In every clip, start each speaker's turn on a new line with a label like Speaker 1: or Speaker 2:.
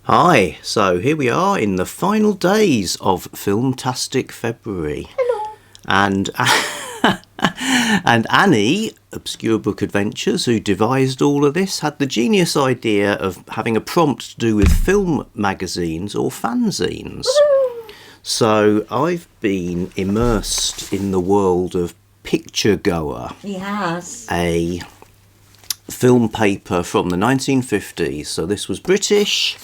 Speaker 1: Hi, so here we are in the final days of Filmtastic February.
Speaker 2: Hello.
Speaker 1: And and Annie, Obscure Book Adventures, who devised all of this, had the genius idea of having a prompt to do with film magazines or fanzines.
Speaker 2: Woo-hoo.
Speaker 1: So I've been immersed in the world of Picturegoer.
Speaker 2: Yes.
Speaker 1: A film paper from the 1950s. So this was British.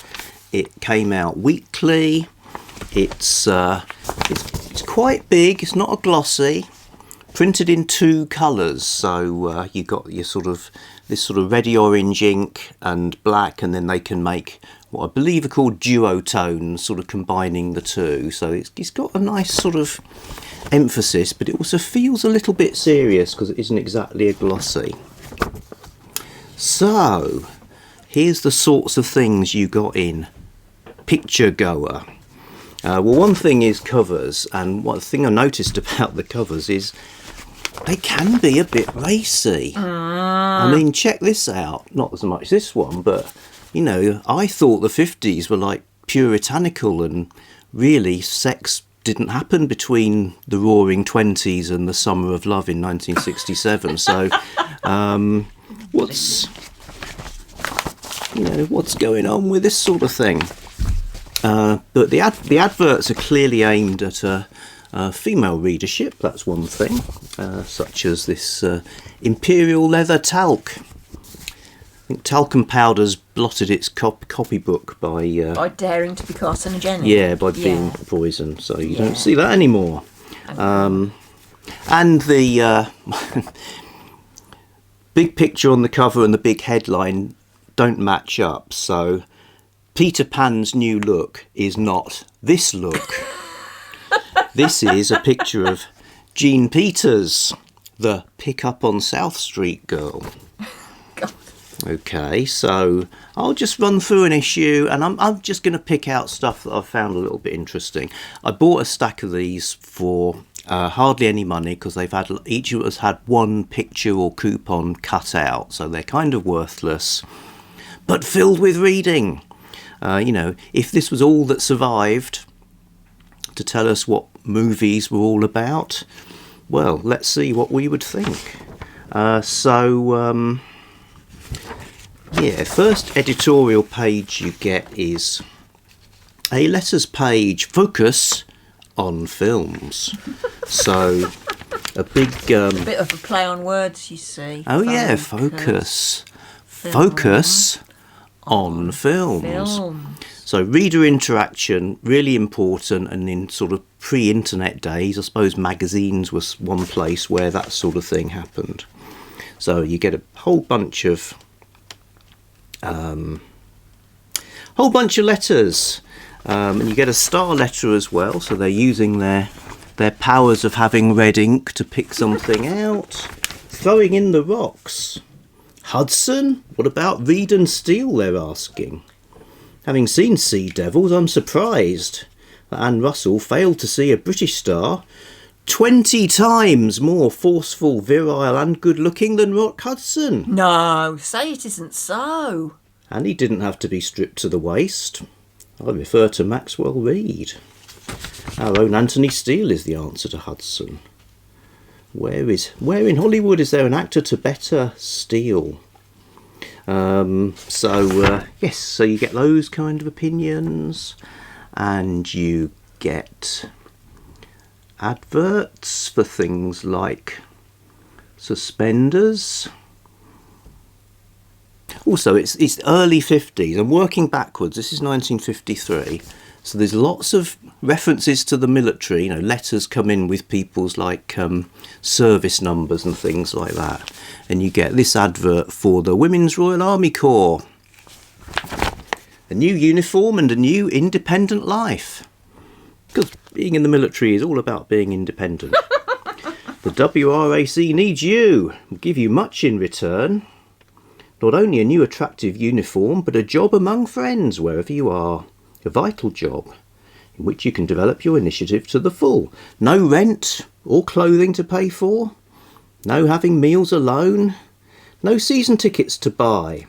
Speaker 1: It came out weekly. It's quite big. It's not a glossy. Printed in two colours. So you got your this sort of reddy orange ink and black, and then they can make what I believe are called duotones, sort of combining the two. So it's got a nice sort of emphasis, but it also feels a little bit serious because it isn't exactly a glossy. So here's the sorts of things you got in Picturegoer. Well, one thing is covers, and one thing I noticed about the covers is they can be a bit racy. I mean, check this out. Not as much this one, but you know, I thought the 50s were like puritanical, and really sex didn't happen between the Roaring Twenties and the Summer of Love in 1967. So what's going on with this sort of thing? But the adverts are clearly aimed at a female readership. That's one thing, such as this Imperial Leather Talc. I think talcum powder's blotted its copybook by
Speaker 2: daring to be carcinogenic.
Speaker 1: Yeah, by being poison. So you don't see that anymore. And the big picture on the cover and the big headline don't match up. So Peter Pan's new look is not this look. This is a picture of Jean Peters, the pick-up on South Street girl.
Speaker 2: God.
Speaker 1: Okay, so I'll just run through an issue, and I'm just going to pick out stuff that I've found a little bit interesting. I bought a stack of these for hardly any money because each of us had one picture or coupon cut out, so they're kind of worthless, but filled with reading. If this was all that survived to tell us what movies were all about, well, let's see what we would think. First editorial page you get is a letters page, focus on films. So a big
Speaker 2: a bit of a play on words, you see.
Speaker 1: Oh yeah, focus on films. So reader interaction, really important, and in sort of pre-internet days, I suppose magazines was one place where that sort of thing happened. So you get a whole bunch of letters, and you get a star letter as well. So they're using their powers of having red ink to pick something out. Throwing in the rocks. Hudson? What about Reed and Steele, they're asking. Having seen Sea Devils, I'm surprised that Anne Russell failed to see a British star 20 times more forceful, virile and good-looking than Rock Hudson.
Speaker 2: No, say it isn't so.
Speaker 1: And he didn't have to be stripped to the waist. I refer to Maxwell Reed. Our own Anthony Steele is the answer to Hudson. Where in Hollywood is there an actor to better Steele? So you get those kind of opinions, and you get adverts for things like suspenders. Also, it's early 50s. I'm working backwards. This is 1953. So there's lots of references to the military. Letters come in with people's service numbers and things like that. And you get this advert for the Women's Royal Army Corps. A new uniform and a new independent life. Because being in the military is all about being independent. The WRAC needs you. Will give you much in return. Not only a new attractive uniform, but a job among friends wherever you are. A vital job in which you can develop your initiative to the full. No rent or clothing to pay for. No having meals alone. No season tickets to buy.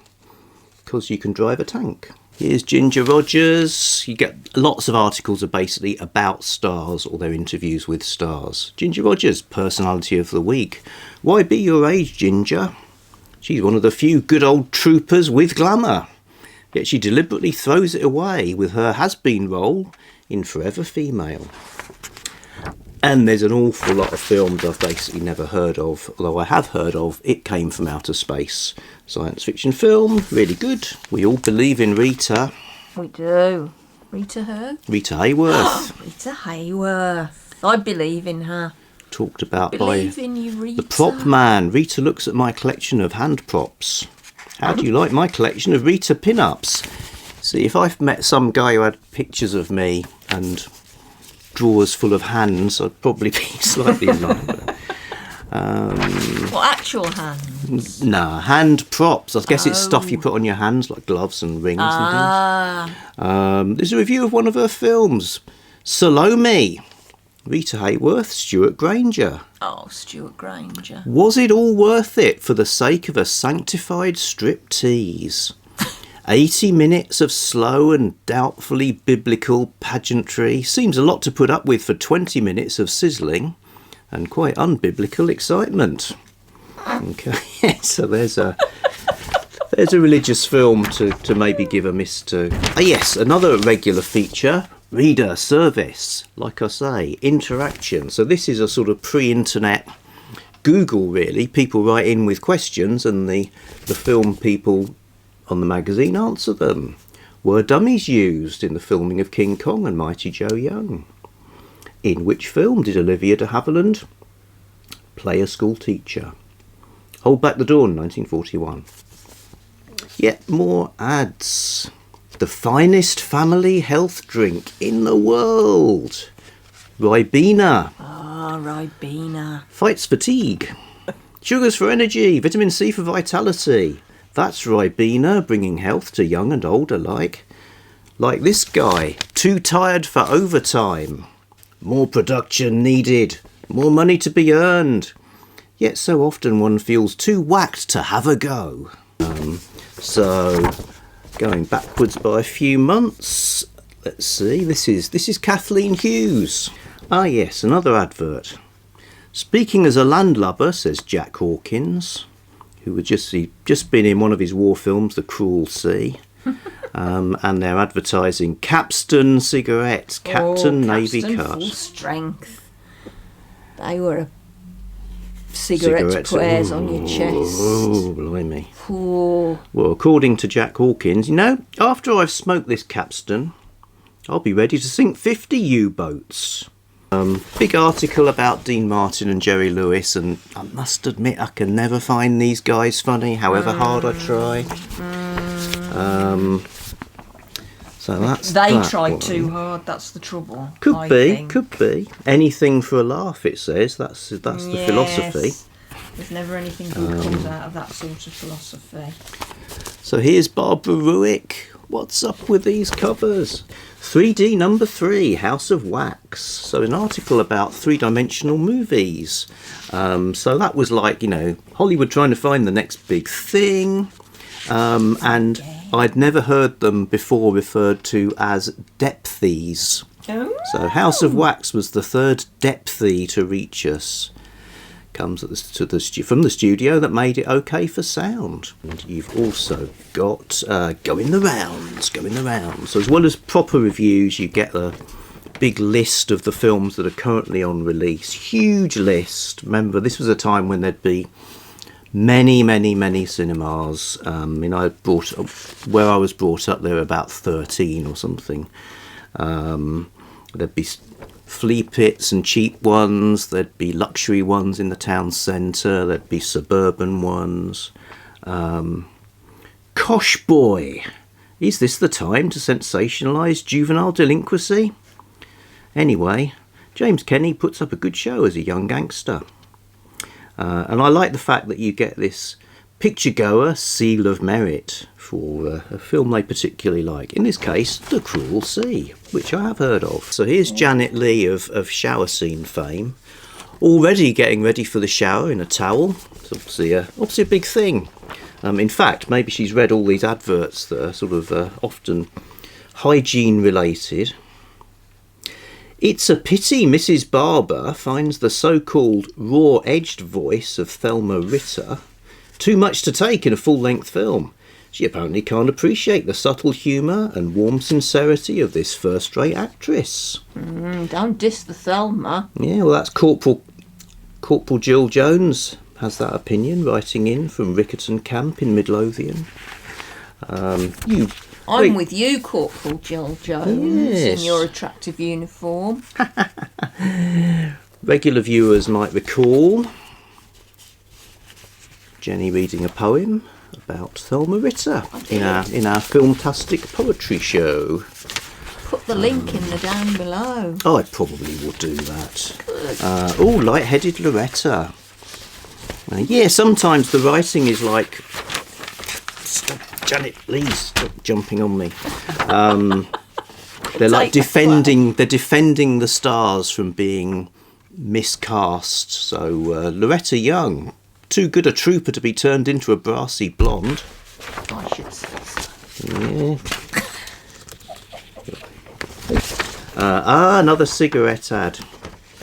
Speaker 1: Because you can drive a tank. Here's Ginger Rogers. You get lots of articles are basically about stars or their interviews with stars. Ginger Rogers, personality of the week. Why be your age, Ginger? She's one of the few good old troopers with glamour. Yet she deliberately throws it away with her has-been role in Forever Female. And there's an awful lot of films I've basically never heard of, although I have heard of It Came From Outer Space. Science fiction film, really good. We all believe in Rita.
Speaker 2: We do. Rita who?
Speaker 1: Rita Hayworth.
Speaker 2: Rita Hayworth. I believe in her.
Speaker 1: Talked about
Speaker 2: Believe
Speaker 1: by
Speaker 2: in you, Rita.
Speaker 1: the prop man. Rita looks at my collection of hand props. How do you like my collection of Rita pin-ups? See, if I've met some guy who had pictures of me and drawers full of hands, I'd probably be slightly annoyed.
Speaker 2: What, actual hands?
Speaker 1: Nah, hand props. I guess it's stuff you put on your hands, like gloves and rings and things. There's a review of one of her films, Salome. Rita Hayworth, Stuart Granger.
Speaker 2: Oh, Stuart Granger.
Speaker 1: Was it all worth it for the sake of a sanctified striptease? 80 minutes of slow and doubtfully biblical pageantry seems a lot to put up with for 20 minutes of sizzling and quite unbiblical excitement. Okay, so there's a religious film to maybe give a miss to. Yes, another regular feature, reader service, like I say, interaction. So this is a sort of pre-internet Google, really. People write in with questions and the film people on the magazine answer them. Were dummies used in the filming of King Kong and Mighty Joe Young? In which film did Olivia de Havilland play a school teacher? Hold Back the Dawn, 1941. Yet more ads. The finest family health drink in the world. Ribena.
Speaker 2: Oh, Ribena.
Speaker 1: Fights fatigue. Sugars for energy. Vitamin C for vitality. That's Ribena, bringing health to young and old alike. Like this guy, too tired for overtime. More production needed. More money to be earned. Yet so often one feels too whacked to have a go. So, going backwards by a few months, let's see, this is Kathleen Hughes. Ah yes, another advert. Speaking as a landlubber, says Jack Hawkins, who had just been in one of his war films, The Cruel Sea. And they're advertising Capstan cigarettes, Captain Navy
Speaker 2: Capstan
Speaker 1: Cuts.
Speaker 2: Full strength. They were a cigarette to put on your chest.
Speaker 1: Oh, blimey.
Speaker 2: Oh.
Speaker 1: Well, according to Jack Hawkins, after I've smoked this Capstan, I'll be ready to sink 50 U-boats. Big article about Dean Martin and Jerry Lewis, and I must admit I can never find these guys funny, however hard I try. So that's
Speaker 2: They
Speaker 1: that
Speaker 2: tried
Speaker 1: one.
Speaker 2: too hard, that's the trouble.
Speaker 1: Could be. Anything for a laugh, it says. That's the philosophy.
Speaker 2: There's never anything good comes out of that sort of philosophy.
Speaker 1: So here's Barbara Ruick. What's up with these covers? 3D number 3, House of Wax. So an article about three-dimensional movies. So that was like, Hollywood trying to find the next big thing. And I'd never heard them before referred to as depthies.
Speaker 2: Oh.
Speaker 1: So House of Wax was the third depthie to reach us. Comes from the studio that made it okay for sound. And you've also got Going the Rounds. So as well as proper reviews, you get a big list of the films that are currently on release. Huge list. Remember, this was a time when there'd be many cinemas. Where I was brought up, there were about 13 or something. There'd be flea pits and cheap ones, there'd be luxury ones in the town centre, there'd be suburban ones. Kosh boy, is this the time to sensationalise juvenile delinquency? Anyway, James Kenny puts up a good show as a young gangster. And I like the fact that you get this Picturegoer Seal of Merit for a film they particularly like. In this case, The Cruel Sea, which I have heard of. So here's Janet Leigh of shower scene fame, already getting ready for the shower in a towel. It's obviously a big thing. In fact, maybe she's read all these adverts that are sort of often hygiene related. It's a pity Mrs. Barber finds the so-called raw-edged voice of Thelma Ritter too much to take in a full-length film. She apparently can't appreciate the subtle humour and warm sincerity of this first-rate actress.
Speaker 2: Don't diss the Thelma.
Speaker 1: Yeah, well, that's Corporal Jill Jones has that opinion, writing in from Rickerton Camp in Midlothian.
Speaker 2: I'm with you, Corporal Jill Jones, in your attractive uniform.
Speaker 1: Regular viewers might recall Jennie reading a poem about Thelma Ritter in our Filmtastic poetry show.
Speaker 2: Put the link in the down below.
Speaker 1: Oh, I probably will do that. Good. Light-headed Loretta. Yeah, sometimes the writing is like... Stop, Janet, please stop jumping on me. They're like defending the stars from being miscast. So Loretta Young, too good a trooper to be turned into a brassy blonde.
Speaker 2: I should say so.
Speaker 1: Yeah. Another cigarette ad.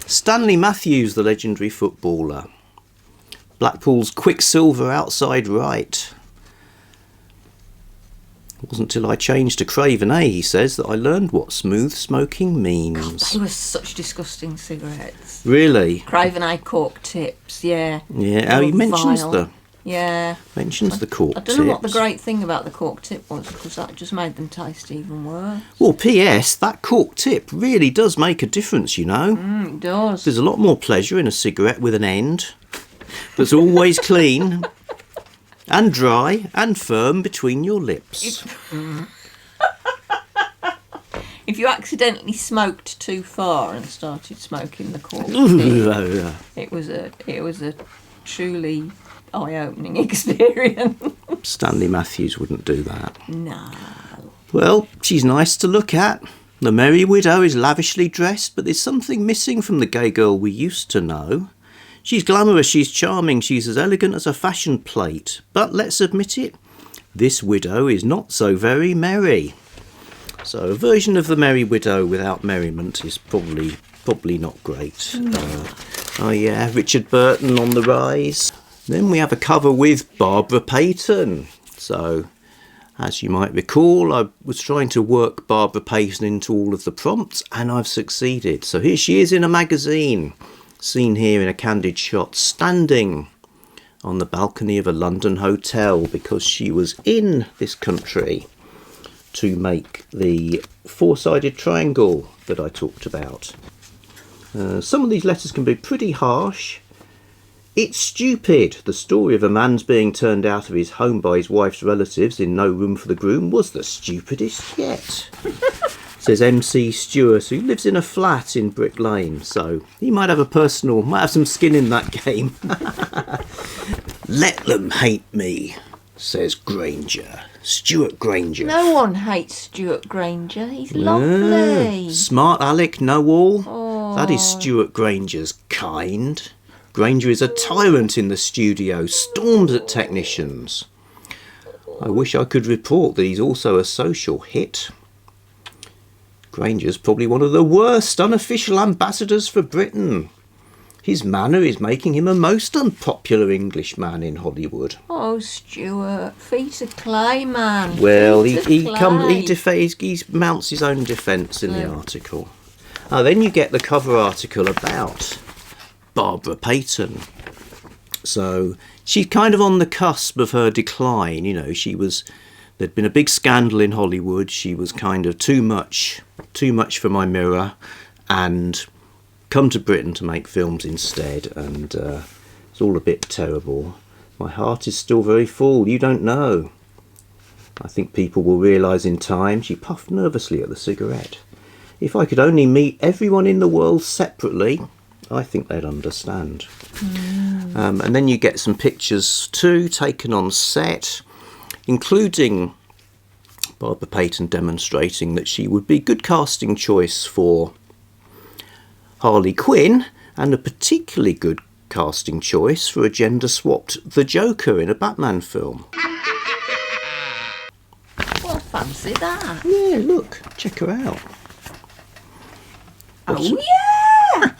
Speaker 1: Stanley Matthews, the legendary footballer. Blackpool's Quicksilver outside right. It wasn't till I changed to Craven A, he says, that I learned what smooth smoking means.
Speaker 2: God, they were such disgusting cigarettes.
Speaker 1: Really?
Speaker 2: Craven A cork tips, yeah.
Speaker 1: Yeah, he mentions the cork tips.
Speaker 2: I don't know what the great thing about the cork tip was, because that just made them taste even worse.
Speaker 1: Well, P.S., that cork tip really does make a difference, you know.
Speaker 2: It does.
Speaker 1: There's a lot more pleasure in a cigarette with an end that's always clean and dry and firm between your lips.
Speaker 2: If you accidentally smoked too far and started smoking the cork tip, it was a truly eye-opening experience.
Speaker 1: Stanley Matthews wouldn't do that.
Speaker 2: No.
Speaker 1: Well, she's nice to look at. The Merry Widow is lavishly dressed, but there's something missing from the gay girl we used to know. She's glamorous, she's charming, she's as elegant as a fashion plate. But let's admit it, this widow is not so very merry. So a version of the Merry Widow without merriment is probably not great. Richard Burton on the rise. Then we have a cover with Barbara Payton. So, as you might recall, I was trying to work Barbara Payton into all of the prompts, and I've succeeded. So here she is in a magazine, seen here in a candid shot, standing on the balcony of a London hotel, because she was in this country to make the four-sided triangle that I talked about. Some of these letters can be pretty harsh. It's stupid. The story of a man's being turned out of his home by his wife's relatives in No Room for the Groom was the stupidest yet. Says MC Stewart, who lives in a flat in Brick Lane, so he might have some skin in that game. Let them hate me, says Granger. Stuart Granger.
Speaker 2: No one hates Stuart Granger. He's lovely.
Speaker 1: Smart Alec know-all. Oh. That is Stuart Granger's kind. Granger is a tyrant in the studio, storms at technicians. I wish I could report that he's also a social hit. Granger's probably one of the worst unofficial ambassadors for Britain. His manner is making him a most unpopular Englishman in Hollywood.
Speaker 2: Oh, Stuart, feet of clay, man.
Speaker 1: Well, he mounts his own defence in the article. Then you get the cover article about Barbara Payton. So she's kind of on the cusp of her decline. You know, there'd been a big scandal in Hollywood. She was kind of too much for my mirror, and come to Britain to make films instead, and it's all a bit terrible. My heart is still very full, you don't know. I think people will realise in time. She puffed nervously at the cigarette. If I could only meet everyone in the world separately, I think they'd understand. And then you get some pictures too, taken on set, including Barbara Payton demonstrating that she would be a good casting choice for Harley Quinn, and a particularly good casting choice for a gender-swapped The Joker in a Batman film.
Speaker 2: fancy that.
Speaker 1: Yeah, look, check her out.
Speaker 2: Oh, yeah!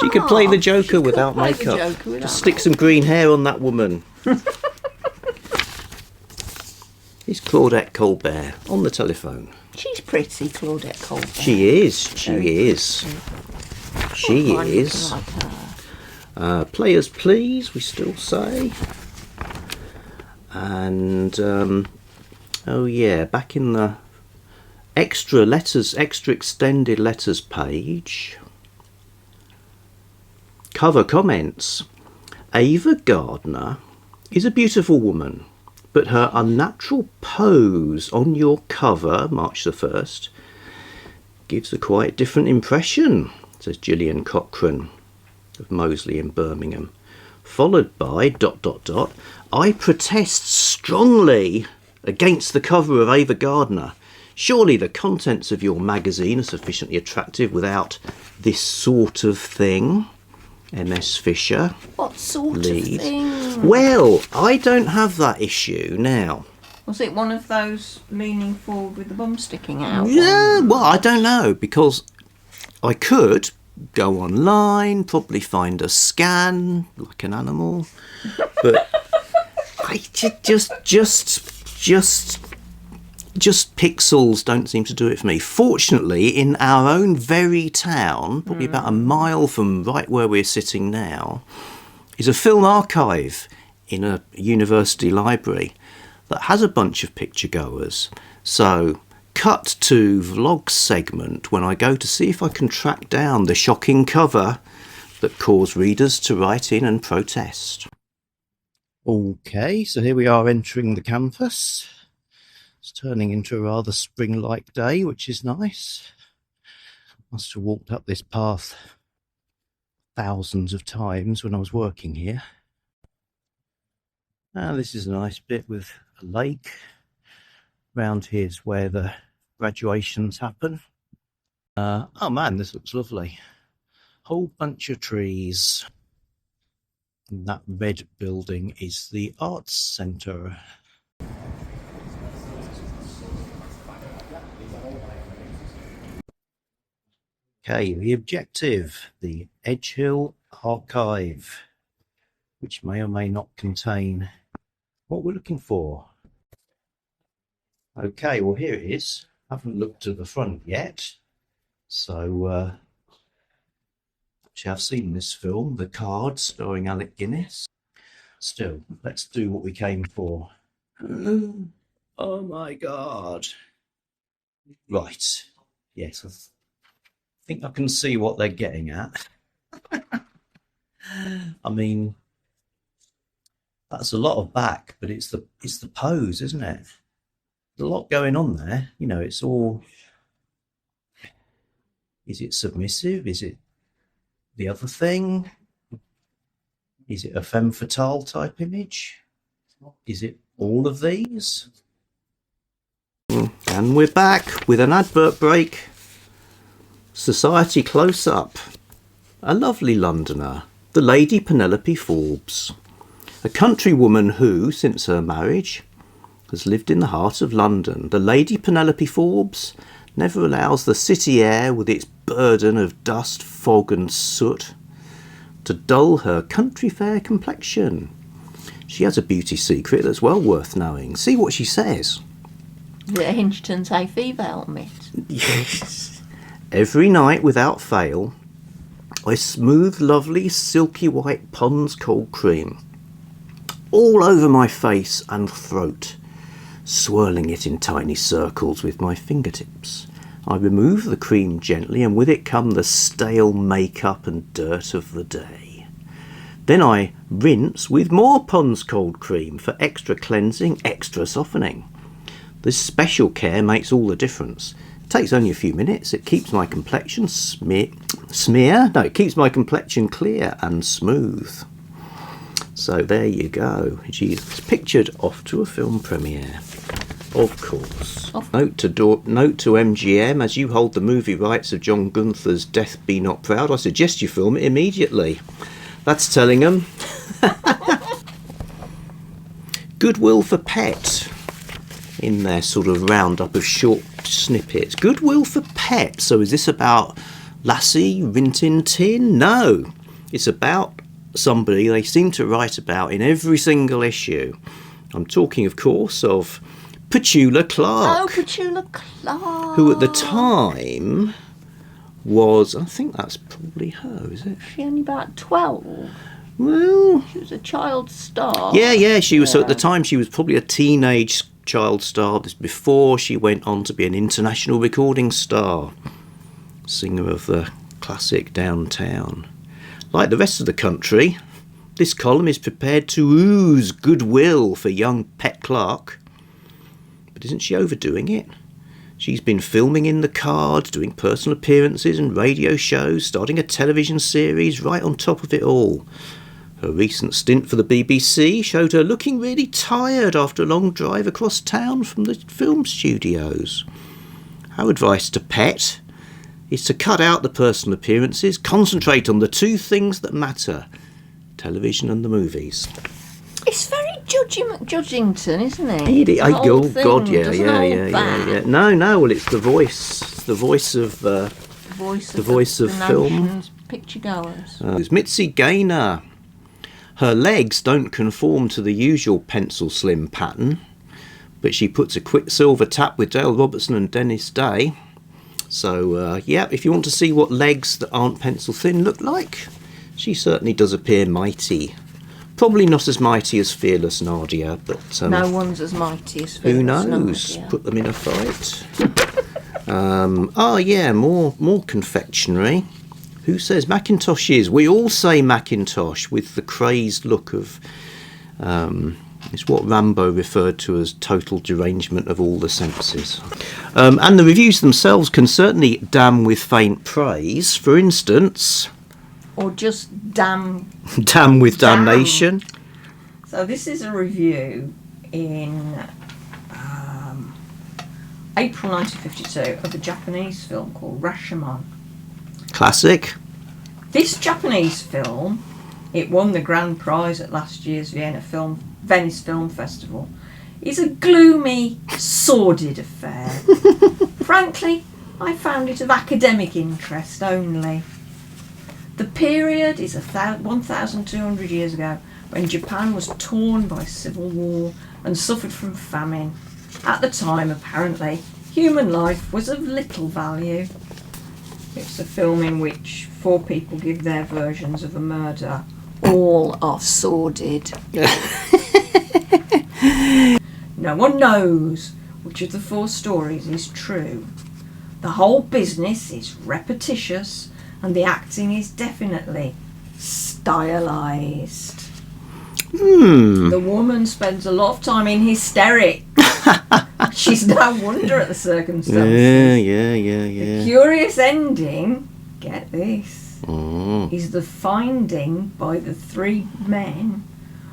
Speaker 1: She could play the Joker
Speaker 2: she could
Speaker 1: without
Speaker 2: play the
Speaker 1: makeup.
Speaker 2: Joker without
Speaker 1: Just stick some green hair on that woman. It's Claudette Colbert on the telephone.
Speaker 2: She's pretty, Claudette Colbert.
Speaker 1: She is. She is. She is.
Speaker 2: Like her.
Speaker 1: Players please, we still say. And oh yeah, back in the extra extended letters page. Cover comments. Ava Gardner is a beautiful woman, but her unnatural pose on your cover, March the 1st, gives a quite different impression, says Gillian Cochrane of Moseley in Birmingham. Followed by ... I protest strongly against the cover of Ava Gardner. Surely the contents of your magazine are sufficiently attractive without this sort of thing. MS Fisher.
Speaker 2: What sort
Speaker 1: Leeds.
Speaker 2: of thing?
Speaker 1: Well, I don't have that issue now.
Speaker 2: Was it one of those leaning forward with the bum sticking out?
Speaker 1: Yeah, well, I don't know, because I could go online, probably find a scan like an animal, but I just pixels don't seem to do it for me. Fortunately, in our own very town, probably about a mile from right where we're sitting now, is a film archive in a university library that has a bunch of picture goers. So, cut to vlog segment when I go to see if I can track down the shocking cover that caused readers to write in and protest. Okay, so here we are entering the campus. It's turning into a rather spring-like day, which is nice. Must have walked up this path thousands of times when I was working here. Now this is a nice bit with a lake. Round here's where the graduations happen. Oh man, this looks lovely. Whole bunch of trees. And that red building is the Arts Centre. Okay, the objective, the Edgehill Archive, which may or may not contain what we're looking for. Okay, well here it is. I haven't looked at the front yet, so actually I've seen this film, The Card, starring Alec Guinness. Still, let's do what we came for. Oh my god. Right, yes, I think I can see what they're getting at. I mean, that's a lot of back, but it's the pose, isn't it? There's a lot going on there. You know, it's all. Is it submissive? Is it the other thing? Is it a femme fatale type image? Is it all of these? And we're back with an advert break. Society Close Up. A lovely Londoner, the Lady Penelope Forbes. A countrywoman who, since her marriage, has lived in the heart of London. The Lady Penelope Forbes never allows the city air with its burden of dust, fog and soot to dull her country fair complexion. She has a beauty secret that's well worth knowing. See what she says.
Speaker 2: Is it a Hinchton's hay fever helmet?
Speaker 1: Yes. Every night without fail, I smooth lovely silky white Pond's cold cream all over my face and throat, swirling it in tiny circles with my fingertips. I remove the cream gently, and with it come the stale makeup and dirt of the day. Then I rinse with more Pond's cold cream for extra cleansing, extra softening. This special care makes all the difference. It takes only a few minutes. It keeps my complexion it keeps my complexion clear and smooth. So there you go. She's pictured off to a film premiere. Of course. Note to MGM, as you hold the movie rights of John Gunther's Death Be Not Proud, I suggest you film it immediately. That's telling them. Goodwill for Pet. in their sort of roundup of short snippets. Goodwill for Pets. So is this about Lassie, Rin Tin Tin? No. It's about somebody they seem to write about in every single issue. I'm talking, of course, of Petula Clark.
Speaker 2: Oh, Petula Clark.
Speaker 1: Who at the time was, I think that's probably her, is it?
Speaker 2: She only about 12.
Speaker 1: Well,
Speaker 2: She was a child star.
Speaker 1: yeah, she was. So at the time, she was probably a teenage child star. This before she went on to be an international recording star, singer of the classic Downtown. Like the rest of the country, this column is prepared to ooze goodwill for young Pet Clark. But isn't she overdoing it? She's been filming in the cards, doing personal appearances and radio shows, starting a television series right on top of it all. Her recent stint for the BBC showed her looking really tired after a long drive across town from the film studios. Our advice to Pet is to cut out the personal appearances, concentrate on the two things that matter, television and the movies.
Speaker 2: It's very Judgy McJudgington, isn't it?
Speaker 1: Oh God, yeah. No. Well, it's the voice of
Speaker 2: the voice of
Speaker 1: film.
Speaker 2: Picturegoers.
Speaker 1: It's Mitzi Gaynor. Her legs don't conform to the usual pencil slim pattern, but she puts a Quicksilver tap with Dale Robertson and Dennis Day. So, if you want to see what legs that aren't pencil thin look like, she certainly does appear mighty. Probably not as mighty as Fearless Nadia, but...
Speaker 2: no one's as mighty as Fearless
Speaker 1: Nadia. Who knows? Put them in a fight. More confectionery. Who says Macintoshes? We all say Macintosh with the crazed look of... it's what Rambo referred to as total derangement of all the senses. And the reviews themselves can certainly damn with faint praise. For instance...
Speaker 2: Or just damn
Speaker 1: with damnation.
Speaker 2: So this is a review in April 1952 of a Japanese film called Rashomon.
Speaker 1: Classic.
Speaker 2: This Japanese film, it won the grand prize at last year's Venice Film Festival, is a gloomy, sordid affair. Frankly, I found it of academic interest only. The period is 1,200 years ago, when Japan was torn by civil war and suffered from famine. At the time, apparently, human life was of little value. It's a film in which 4 people give their versions of a murder. All are sordid. No one knows which of the 4 stories is true. The whole business is repetitious, and the acting is definitely stylised. The woman spends a lot of time in hysterics. She's no wonder at the circumstances.
Speaker 1: Yeah.
Speaker 2: The curious ending, get this, is the finding by the 3 men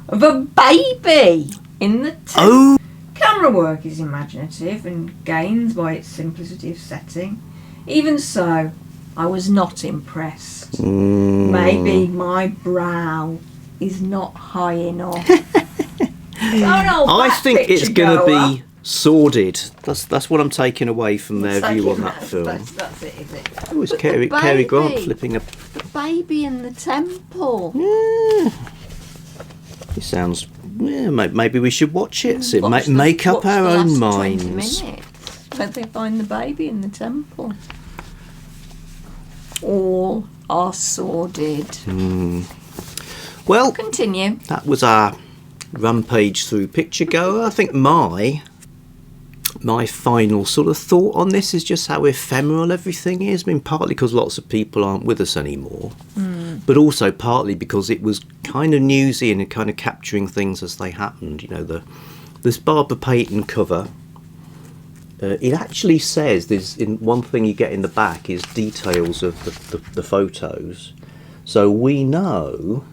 Speaker 2: of a baby in the tent.
Speaker 1: Oh.
Speaker 2: Camera work is imaginative and gains by its simplicity of setting. Even so, I was not impressed. Maybe my brow is not high enough.
Speaker 1: I think it's going to be sordid. That's what I'm taking away from their view on that film.
Speaker 2: That's it, is it?
Speaker 1: Oh, it's Cary Grant flipping a...
Speaker 2: The baby in the temple.
Speaker 1: Yeah. It sounds... Yeah, maybe we should watch it. So make up our own minds.
Speaker 2: 20 minutes where they find the baby in the temple. All are sordid.
Speaker 1: Well,
Speaker 2: continue.
Speaker 1: That was our rampage through Picturegoer. I think my final sort of thought on this is just how ephemeral everything is. I mean, partly because lots of people aren't with us anymore, but also partly because it was kind of newsy and kind of capturing things as they happened. You know, this Barbara Payton cover. It actually says there's one thing you get in the back is details of the photos. So we know,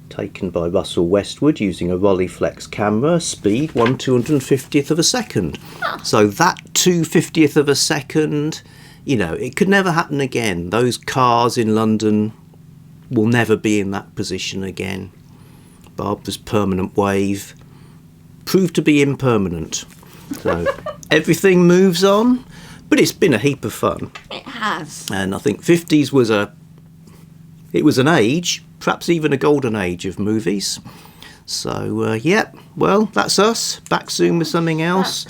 Speaker 1: taken by Russell Westwood using a Rolleiflex camera, speed 1/250th of a second. So that 2/50th of a second, it could never happen again. Those cars in London will never be in that position again. Barbara's permanent wave proved to be impermanent. So everything moves on, but it's been a heap of fun.
Speaker 2: It has.
Speaker 1: And I think 50s was an age, perhaps even a golden age of movies. So, yeah, well, that's us. Back soon with something else.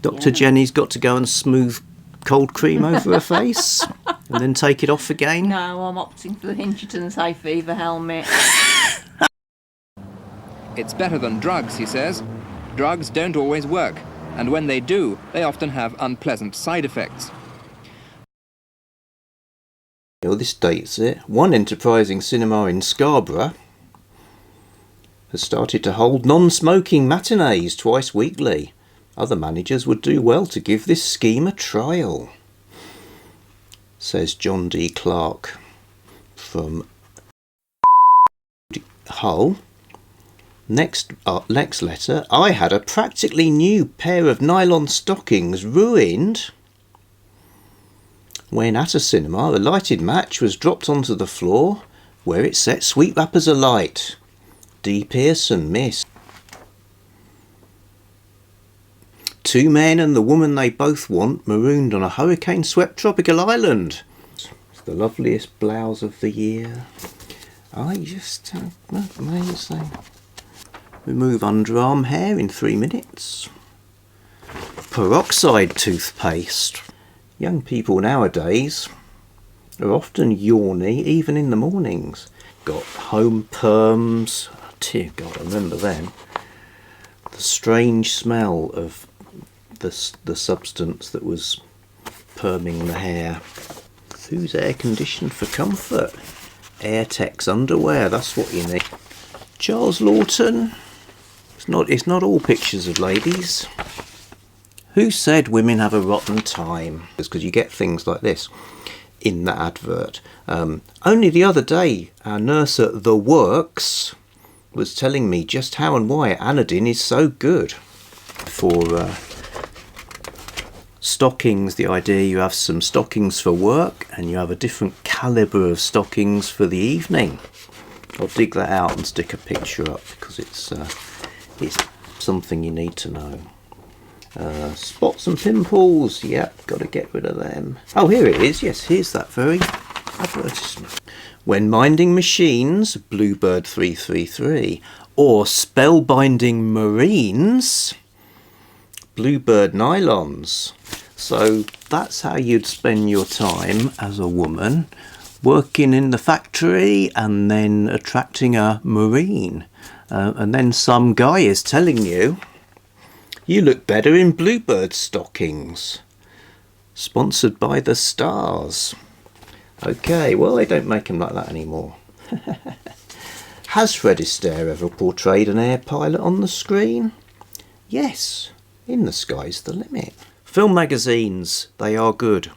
Speaker 1: Dr. Jennie's got to go and smooth cold cream over her face and then take it off again.
Speaker 2: No, I'm opting for the Hincherton's hay fever helmet.
Speaker 3: It's better than drugs, he says. Drugs don't always work, and when they do, they often have unpleasant side effects.
Speaker 1: Well, this dates it. One enterprising cinema in Scarborough has started to hold non-smoking matinees twice weekly. Other managers would do well to give this scheme a trial, says John D. Clark from Hull. Next letter. I had a practically new pair of nylon stockings ruined when at a cinema a lighted match was dropped onto the floor where it set sweet wrappers alight. D. Pearson, Miss. Two men and the woman they both want marooned on a hurricane-swept tropical island. It's the loveliest blouse of the year. I just amazing. Remove underarm hair in 3 minutes. Peroxide toothpaste. Young people nowadays are often yawny even in the mornings. Got home perms. Oh, dear God, I remember them. The strange smell of the substance that was perming the hair. Who's air conditioned for comfort? Airtex underwear, that's what you need. Charles Lawton. It's not all pictures of ladies. Who said women have a rotten time? It's because you get things like this in that advert. Only the other day, our nurse at The Works was telling me just how and why Anodin is so good. For stockings, the idea you have some stockings for work and you have a different calibre of stockings for the evening. I'll dig that out and stick a picture up because it's something you need to know. Spots and pimples, yep, got to get rid of them. Oh, here it is, yes, here's that very advertisement. When minding machines, Bluebird 333, or spellbinding marines, Bluebird nylons. So that's how you'd spend your time as a woman, working in the factory and then attracting a marine. And then some guy is telling you, you look better in Bluebird stockings. Sponsored by the Stars. Okay, well, they don't make them like that anymore. Has Fred Astaire ever portrayed an air pilot on the screen? Yes, in The Sky's the Limit. Film magazines, they are good.